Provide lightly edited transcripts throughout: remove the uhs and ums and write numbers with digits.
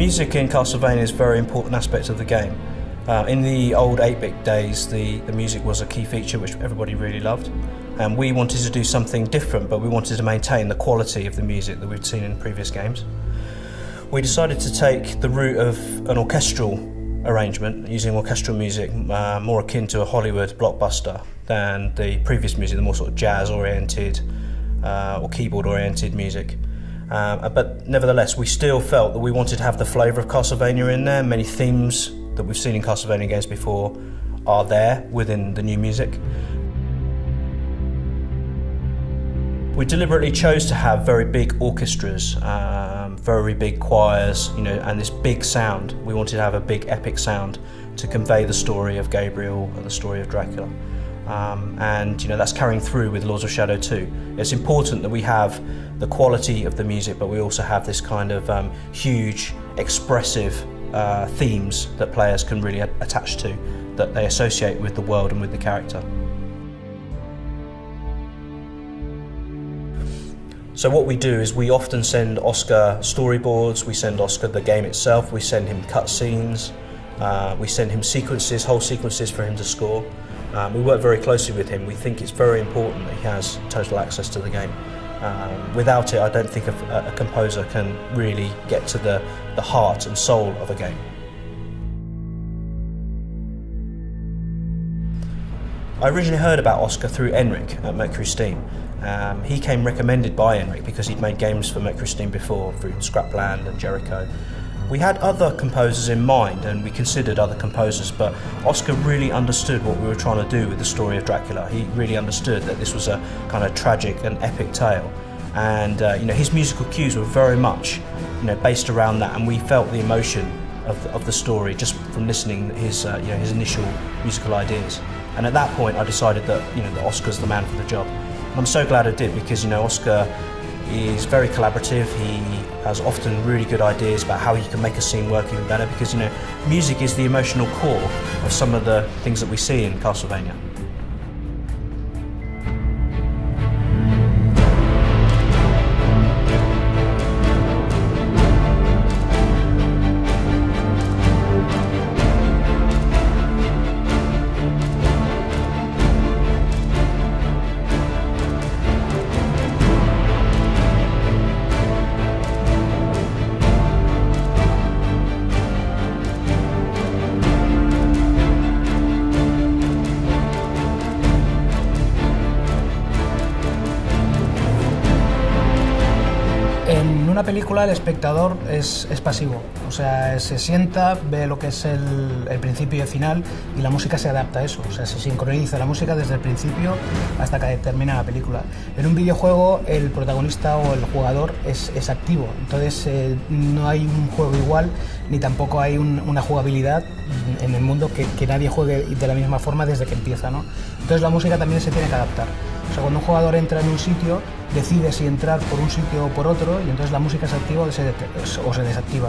music in Castlevania is a very important aspect of the game. In the old 8-bit days, the music was a key feature which everybody really loved. And we wanted to do something different, but we wanted to maintain the quality of the music that we'd seen in previous games. We decided to take the route of an orchestral arrangement, using orchestral music more akin to a Hollywood blockbuster than the previous music, the more sort of jazz-oriented or keyboard-oriented music. But nevertheless, we still felt that we wanted to have the flavour of Castlevania in there. Many themes that we've seen in Castlevania games before are there within the new music. We deliberately chose to have very big orchestras, very big choirs, and this big sound. We wanted to have a big epic sound to convey the story of Gabriel and the story of Dracula. And that's carrying through with Lords of Shadow 2. It's important that we have the quality of the music, but we also have this kind of huge, expressive themes that players can really attach to, that they associate with the world and with the character. So what we do is we often send Oscar storyboards, we send Oscar the game itself, we send him cutscenes, we send him sequences, whole sequences for him to score. We work very closely with him. We think it's very important that he has total access to the game. Without it, I don't think a composer can really get to the heart and soul of a game. I originally heard about Oscar through Enric at Mercury Steam. He came recommended by Enric because he'd made games for Mercury Steam before, through Scrapland and Jericho. We had other composers in mind and we considered other composers, but Oscar really understood what we were trying to do with the story of Dracula. He really understood that this was a kind of tragic and epic tale. And his musical cues were very much based around that, and we felt the emotion of the story just from listening his initial musical ideas. And at that point I decided that that Oscar's the man for the job. And I'm so glad I did, because Oscar is very collaborative. He has often really good ideas about how he can make a scene work even better, because music is the emotional core of some of the things that we see in Castlevania. En una película el espectador es pasivo, o sea, se sienta, ve lo que es el principio y el final, y la música se adapta a eso, o sea, se sincroniza la música desde el principio hasta que termina la película. En un videojuego el protagonista o el jugador es activo, entonces no hay un juego igual, ni tampoco hay una jugabilidad en el mundo que nadie juegue de la misma forma desde que empieza, ¿no? Entonces la música también se tiene que adaptar. O sea, cuando un jugador entra en un sitio, decide si entrar por un sitio o por otro, y entonces la música se activa o se desactiva.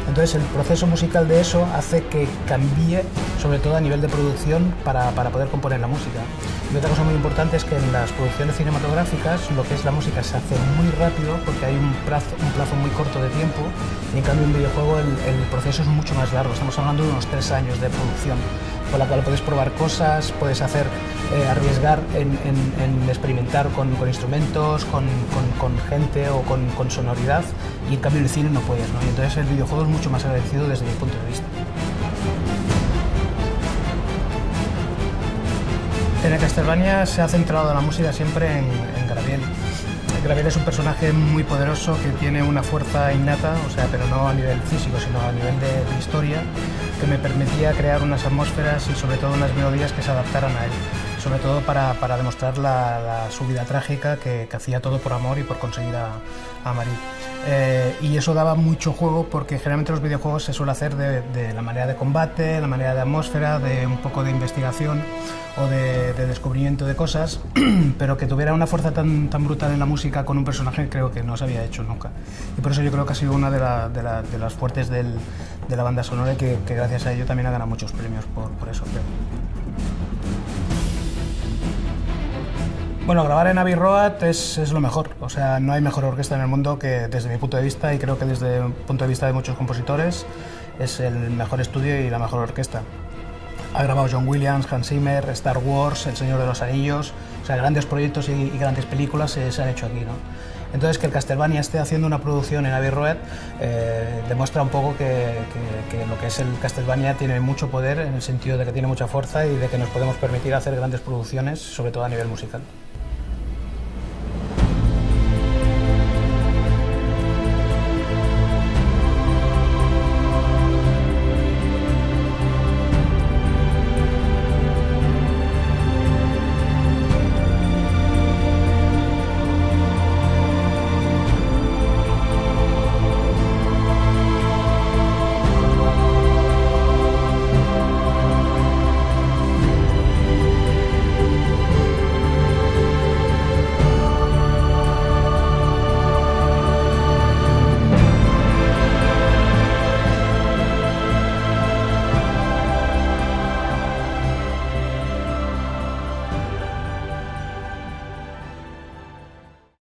Entonces el proceso musical de eso hace que cambie, sobre todo a nivel de producción, para poder componer la música. Y otra cosa muy importante es que en las producciones cinematográficas lo que es la música se hace muy rápido porque hay un plazo muy corto de tiempo, y en cambio en un videojuego el proceso es mucho más largo. Estamos hablando de unos 3 años de producción, con la cual puedes probar cosas, puedes arriesgar en experimentar con instrumentos, con gente o con sonoridad, y en cambio en el cine no puedes, ¿no? Y entonces el videojuego es mucho más agradecido desde mi punto de vista. En el Castlevania se ha centrado la música siempre en Gabriel. Gabriel es un personaje muy poderoso que tiene una fuerza innata, o sea, pero no a nivel físico, sino a nivel de historia, que me permitía crear unas atmósferas y sobre todo unas melodías que se adaptaran a él, sobre todo para demostrar su vida trágica, que hacía todo por amor y por conseguir a Marie. Y eso daba mucho juego, porque generalmente los videojuegos se suele hacer de la manera de combate, la manera de atmósfera, de un poco de investigación o de descubrimiento de cosas, pero que tuviera una fuerza tan brutal en la música con un personaje creo que no se había hecho nunca. Y por eso yo creo que ha sido una de las fuertes de la banda sonora, y que gracias a ello también ha ganado muchos premios por eso, creo. Bueno, grabar en Abbey Road es lo mejor, o sea, no hay mejor orquesta en el mundo que, desde mi punto de vista, y creo que desde el punto de vista de muchos compositores, es el mejor estudio y la mejor orquesta. Ha grabado John Williams, Hans Zimmer, Star Wars, El Señor de los Anillos, o sea, grandes proyectos y grandes películas se han hecho aquí, ¿no? Entonces, que el Castlevania esté haciendo una producción en Abbey Road demuestra un poco que lo que es el Castlevania tiene mucho poder, en el sentido de que tiene mucha fuerza y de que nos podemos permitir hacer grandes producciones, sobre todo a nivel musical.